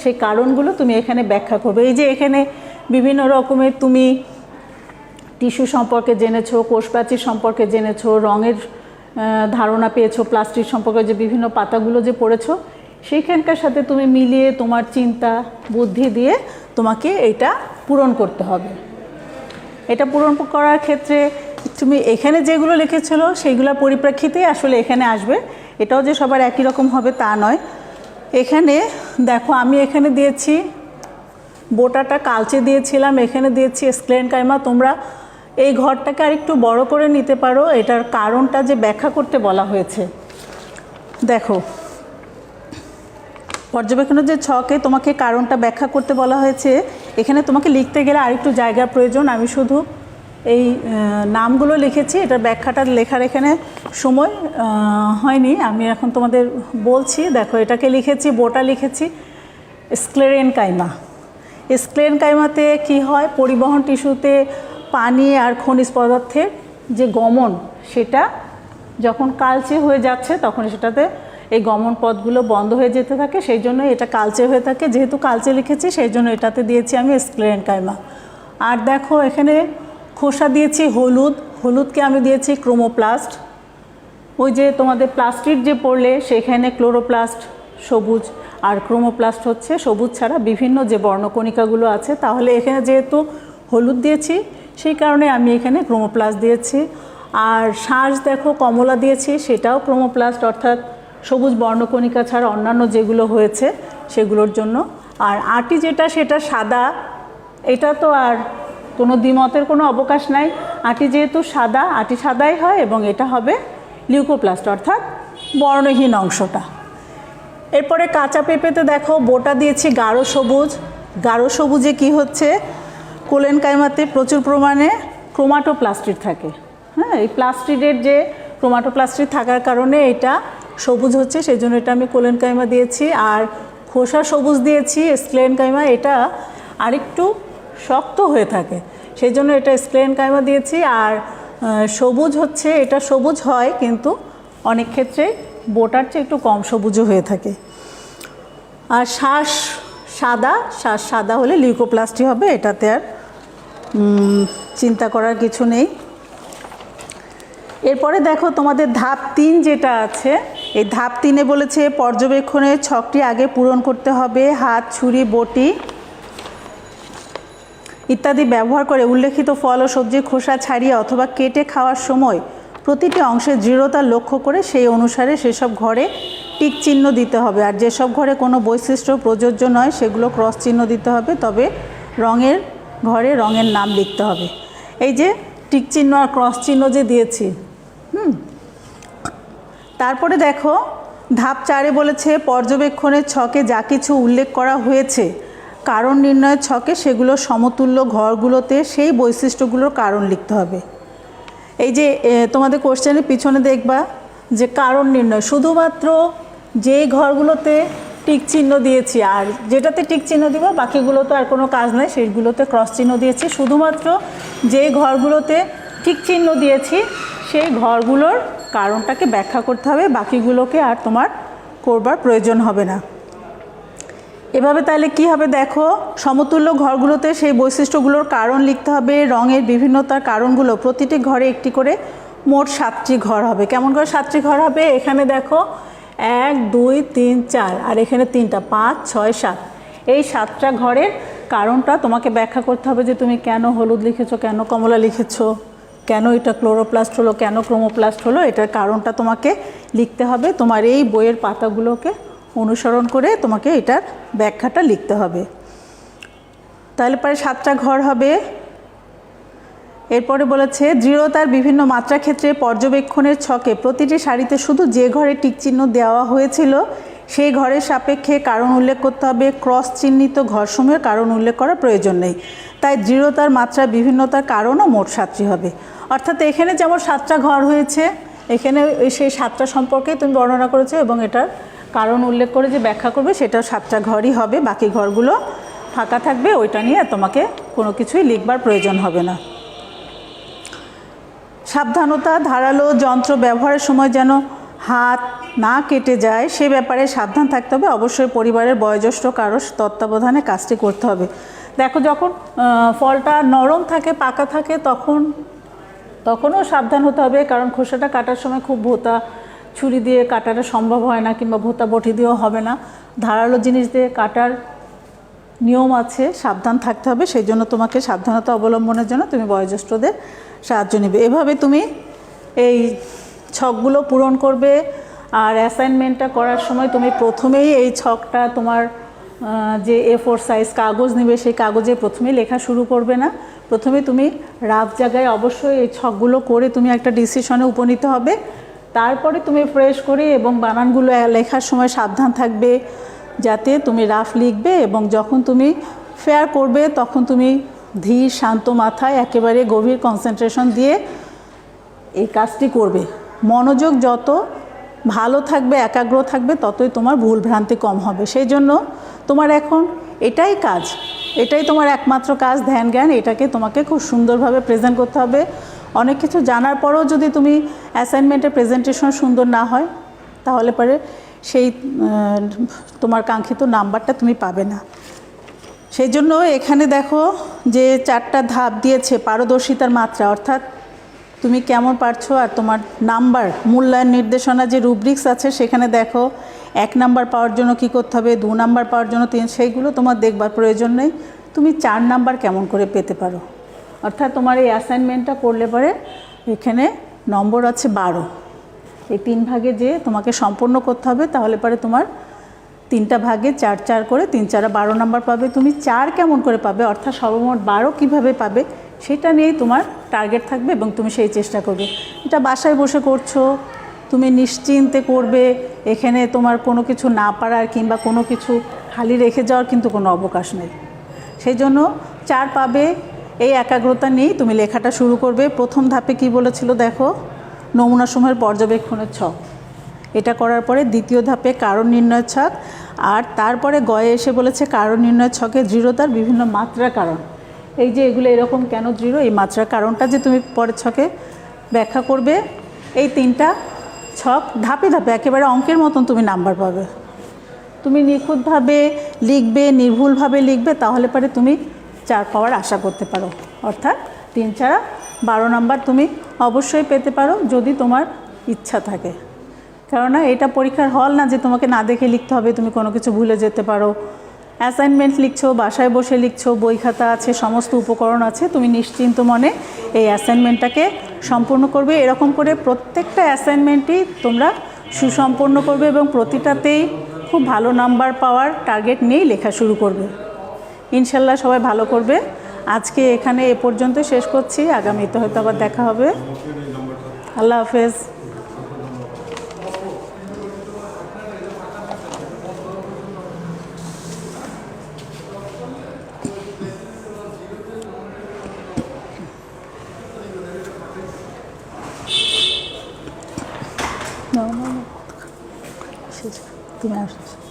সেই কারণগুলো তুমি এখানে ব্যাখ্যা করবে। এই যে এখানে বিভিন্ন রকমের তুমি টিস্যু সম্পর্কে জেনেছো, কোষপ্রাচীর সম্পর্কে জেনেছো, রঙের ধারণা পেয়েছো, প্লাস্টিক সম্পর্কে যে বিভিন্ন পাতাগুলো যে পড়েছো সেইখানকার সাথে তুমি মিলিয়ে তোমার চিন্তা বুদ্ধি দিয়ে তোমাকে এটা পূরণ করতে হবে। এটা পূরণ করার ক্ষেত্রে তুমি এখানে যেগুলো লিখেছিল সেইগুলোর পরিপ্রেক্ষিতেই আসলে এখানে আসবে, এটাও যে সবার একই রকম হবে তা নয়। এখানে দেখো আমি এখানে দিয়েছি বোটাটা কালচে দিয়েছিলাম, এখানে দিয়েছি স্ক্লেরেনকাইমা। তোমরা এই ঘরটাকে আরেকটু বড় করে নিতে পারো, এটার কারণটা যে ব্যাখ্যা করতে বলা হয়েছে। দেখো পর্যবেক্ষণের যে ছকে তোমাকে কারণটা ব্যাখ্যা করতে বলা হয়েছে, এখানে তোমাকে লিখতে গেলে আরেকটু জায়গার প্রয়োজন, আমি শুধু এই নামগুলো লিখেছি, এটার ব্যাখ্যাটা লেখার এখানে সময় হয়নি, আমি এখন তোমাদের বলছি। দেখো এটাকে লিখেছি, বোটা লিখেছি স্ক্লেরেনকাইমা। স্ক্লেরেনকাইমাতে কি হয়, পরিবহন টিস্যুতে পানি আর খনিজ পদার্থের যে গমন সেটা যখন কালচে হয়ে যাচ্ছে তখন সেটাতে এই গমন পথগুলো বন্ধ হয়ে যেতে থাকে, সেই জন্য এটা কালচে হয়ে থাকে। যেহেতু কালচে লিখেছি সেই জন্য এটাতে দিয়েছি আমি স্ক্লেরেনকাইমা। আর দেখো এখানে খোসা দিয়েছি হলুদ, হলুদকে আমি দিয়েছি ক্রোমোপ্লাস্ট। ওই যে তোমাদের প্লাস্টিক যে পড়লে সেখানে ক্লোরোপ্লাস্ট সবুজ আর ক্রোমোপ্লাস্ট হচ্ছে সবুজ ছাড়া বিভিন্ন যে বর্ণকণিকাগুলো আছে, তাহলে এখানে যেহেতু হলুদ দিয়েছি সেই কারণে আমি এখানে ক্রোমোপ্লাস্ট দিয়েছি। আর শাঁস দেখো কমলা দিয়েছি, সেটাও ক্রোমোপ্লাস্ট অর্থাৎ সবুজ বর্ণকণিকা ছাড়া অন্যান্য যেগুলো হয়েছে সেগুলোর জন্য। আর আটি যেটা সেটা সাদা, এটা তো আর কোনো দ্বিমতের কোনো অবকাশ নাই, আটি যেহেতু সাদা, আটি সাদাই হয় এবং এটা হবে লিউকোপ্লাস্ট অর্থাৎ বর্ণহীন অংশটা। এরপরে কাঁচা পেঁপেতে দেখো বোটা দিয়েছি গাঢ় সবুজ। গাঢ় সবুজে কি হচ্ছে, কোলেনকাইমাতে প্রচুর পরিমাণে ক্রোমাটোপ্লাস্টিড থাকে। হ্যাঁ, এই প্লাস্টিডের যে ক্রোমাটোপ্লাস্টিড থাকার কারণে এটা সবুজ হচ্ছে, সেই জন্য এটা আমি কোলেনকাইমা দিয়েছি। আর খোসা সবুজ দিয়েছি স্ক্লেরেনকাইমা, এটা আরেকটু শক্ত হয়ে থাকে সেই জন্য এটা স্প্লেন কাইমা দিয়েছি। আর সবুজ হচ্ছে, এটা সবুজ হয় কিন্তু অনেক ক্ষেত্রে বোটার চেয়ে একটু কম সবুজও হয়ে থাকে। আর শ্বাস সাদা হলে লিউকোপ্লাস্টি হবে, এটাতে আর চিন্তা করার কিছু নেই। এরপরে দেখো তোমাদের ধাপ 3 যেটা আছে, এই ধাপ 3-এ বলেছে পর্যবেক্ষণের ছকটি আগে পূরণ করতে হবে। হাত, ছুরি, বটি ইত্যাদি ব্যবহার করে উল্লেখিত ফল ও সবজির খোসা ছাড়িয়ে অথবা কেটে খাওয়ার সময় প্রতিটি অংশের দৃঢ়তা লক্ষ্য করে সেই অনুসারে সেসব ঘরে টিক চিহ্ন দিতে হবে। আর যেসব ঘরে কোনো বৈশিষ্ট্য প্রযোজ্য নয় সেগুলো ক্রস চিহ্ন দিতে হবে। তবে রঙের ঘরে রঙের নাম লিখতে হবে। এই যে টিক চিহ্ন আর ক্রস চিহ্ন যে দিয়েছি। তারপরে দেখো ধাপ 4-এ বলেছে পর্যবেক্ষণের ছকে যা কিছু উল্লেখ করা হয়েছে কারণ নির্ণয়ের ছকে সেগুলো সমতুল্য ঘরগুলোতে সেই বৈশিষ্ট্যগুলোর কারণ লিখতে হবে। এই যে তোমাদের কোশ্চেনের পিছনে দেখবা যে কারণ নির্ণয়, শুধুমাত্র যে ঘরগুলোতে টিক চিহ্ন দিয়েছি আর যেটাতে টিক চিহ্ন দিব বাকিগুলোতে আর কোনো কাজ নেই, সেইগুলোতে ক্রস চিহ্ন দিয়েছি। শুধুমাত্র যে ঘরগুলোতে টিক চিহ্ন দিয়েছি সেই ঘরগুলোর কারণটাকে ব্যাখ্যা করতে হবে, বাকিগুলোকে আর তোমার করবার প্রয়োজন হবে না। এভাবে তাহলে কি হবে দেখো, সমতুল্য ঘরগুলোতে সেই বৈশিষ্ট্যগুলোর কারণ লিখতে হবে। রঙের বিভিন্নতার কারণগুলো প্রতিটি ঘরে একটি করে, মোট 7টি ঘর হবে। কেমন করে 7টি ঘর হবে? এখানে দেখো 1 2 3 4 আর এখানে 3টা 5 6 7, এই 7টা ঘরের কারণটা তোমাকে ব্যাখ্যা করতে হবে যে তুমি কেন হলুদ লিখেছো, কেন কমলা লিখেছো, কেন এটা ক্লোরোপ্লাস্ট হলো, কেন ক্রোমোপ্লাস্ট হলো, এটার কারণটা তোমাকে লিখতে হবে। তোমার এই বইয়ের পাতাগুলোকে অনুসরণ করে তোমাকে এটার ব্যাখ্যাটা লিখতে হবে। তাহলে পরে 7টা ঘর হবে। এরপরে বলেছে দৃঢ়তার বিভিন্ন মাত্রা ক্ষেত্রে পর্যবেক্ষণের ছকে প্রতিটি সারিতে শুধু যে ঘরে টিক চিহ্ন দেওয়া হয়েছিল সেই ঘরের সাপেক্ষে কারণ উল্লেখ করতে হবে। ক্রস চিহ্নিত ঘরসমূহের কারণ উল্লেখ করার প্রয়োজন নেই। তাই দৃঢ়তার মাত্রা বিভিন্নতার কারণও মোট 7টি হবে। অর্থাৎ এখানে যেমন 7টা ঘর হয়েছে, এখানে সেই 7টা সম্পর্কে তুমি বর্ণনা করেছো এবং এটার কারণ উল্লেখ করে যে ব্যাখ্যা করবে সেটাও 7টা ঘরই হবে। বাকি ঘরগুলো ফাঁকা থাকবে, ওইটা নিয়ে তোমাকে কোনো কিছুই লিখবার প্রয়োজন হবে না। সাবধানতা, ধারালো যন্ত্র ব্যবহারের সময় যেন হাত না কেটে যায় সে ব্যাপারে সাবধান থাকতে হবে। অবশ্যই পরিবারের বয়োজ্যেষ্ঠ কারো তত্ত্বাবধানে কাজটি করতে হবে। দেখো যখন ফলটা নরম থাকে, পাকা থাকে, তখনও সাবধান হতে হবে, কারণ খোসাটা কাটার সময় খুব ভোঁতা ছুরি দিয়ে কাটাটা সম্ভব হয় না, কিংবা ভোঁতা বটি দিয়েও হবে না। ধারালো জিনিস দিয়ে কাটার নিয়ম আছে, সাবধান থাকতে হবে। সেই জন্য তোমাকে সাবধানতা অবলম্বনের জন্য তুমি বয়োজ্যেষ্ঠদের সাহায্য নেবে। এভাবে তুমি এই ছকগুলো পূরণ করবে। আর অ্যাসাইনমেন্টটা করার সময় তুমি প্রথমেই এই ছকটা তোমার যে A4 সাইজ কাগজ নেবে সেই কাগজে প্রথমেই লেখা শুরু করবে না। প্রথমে তুমি রাফ জায়গায় অবশ্যই এই ছকগুলো করে তুমি একটা ডিসিশনে উপনীত হবে। তারপরে তুমি ফ্রেশ করে এবং বানানগুলো লেখার সময় সাবধান থাকবে যাতে তুমি রাফ লিখবে, এবং যখন তুমি ফেয়ার করবে তখন তুমি ধীর শান্ত মাথায় একেবারে গভীর কনসেন্ট্রেশন দিয়ে এই কাজটি করবে। মনোযোগ যত ভালো থাকবে, একাগ্র থাকবে, ততই তোমার ভুল ভ্রান্তি কম হবে। সেই জন্য তোমার এখন এটাই কাজ, এটাই তোমার একমাত্র কাজ, ধ্যান জ্ঞান। এটাকে তোমাকে খুব সুন্দরভাবে প্রেজেন্ট করতে হবে। অনেক কিছু জানার পরেও যদি তুমি অ্যাসাইনমেন্টের প্রেজেন্টেশন সুন্দর না হয় তাহলে পরে সেই তোমার কাঙ্ক্ষিত নাম্বারটা তুমি পাবে না। সেই জন্য এখানে দেখো যে 4টা ধাপ দিয়েছে পারদর্শিতার মাত্রা, অর্থাৎ তুমি কেমন পারছো, আর তোমার নাম্বার মূল্যায়ন নির্দেশনা যে রুব্রিক্স আছে সেখানে দেখো 1 নাম্বার পাওয়ার জন্য কী করতে হবে, 2 নাম্বার পাওয়ার জন্য 3, সেইগুলো তোমার দেখবার প্রয়োজন নেই। তুমি 4 নাম্বার কেমন করে পেতে পারো, অর্থাৎ তোমার এই অ্যাসাইনমেন্টটা করলে পরে এখানে নম্বর আছে 12। এই 3 ভাগে যে তোমাকে সম্পূর্ণ করতে হবে, তাহলে পরে তোমার 3টা ভাগে 4 4 করে 3 4 12 নাম্বার পাবে। তুমি 4 কেমন করে পাবে, অর্থাৎ সর্বমোট 12 কীভাবে পাবে সেটা নিয়েই তোমার টার্গেট থাকবে এবং তুমি সেই চেষ্টা করবে। এটা বাসায় বসে করছো, তুমি নিশ্চিন্তে করবে। এখানে তোমার কোনো কিছু না পারার কিংবা কোনো কিছু খালি রেখে যাওয়ার কিন্তু কোনো অবকাশ নেই। সেই জন্য 4 পাবে, এই একাগ্রতা নিয়েই তুমি লেখাটা শুরু করবে। প্রথম ধাপে কি বলেছিল দেখো, নমুনাসমূহের পর্যবেক্ষণের ছক। এটা করার পরে দ্বিতীয় ধাপে কারণ নির্ণয়ের ছক, আর তারপরে গয়ে এসে বলেছে কারণ নির্ণয়ের ছকে দৃঢ়তার বিভিন্ন মাত্রার কারণ। এই যে এগুলো এরকম কেন দৃঢ়, এই মাত্রার কারণটা যে তুমি পরের ছকে ব্যাখ্যা করবে। এই 3টা ছক ধাপে ধাপে একেবারে অঙ্কের মতন তুমি নাম্বার পাবে। তুমি নিখুঁতভাবে লিখবে, নির্ভুলভাবে লিখবে, তাহলে পরে তুমি 4 পাওয়ার আশা করতে পারো। অর্থাৎ 3 4 12 নাম্বার তুমি অবশ্যই পেতে পারো যদি তোমার ইচ্ছা থাকে। কেননা এটা পরীক্ষার হল না যে তোমাকে না দেখে লিখতে হবে, তুমি কোনো কিছু ভুলে যেতে পারো। অ্যাসাইনমেন্ট লিখছো, বাসায় বসে লিখছো, বই খাতা আছে, সমস্ত উপকরণ আছে, তুমি নিশ্চিন্ত মনে এই অ্যাসাইনমেন্টটাকে সম্পূর্ণ করবে। এরকম করে প্রত্যেকটা অ্যাসাইনমেন্টই তোমরা সুসম্পন্ন করবে এবং প্রতিটাতেই খুব ভালো নাম্বার পাওয়ার টার্গেট নিয়েই লেখা শুরু করবে। ইনশাল্লাহ সবাই ভালো করবে। আজকে এখানে এ পর্যন্ত শেষ করছি, আগামীতে হয়তো আবার দেখা হবে। আল্লাহ হাফেজ। তুমি আসো।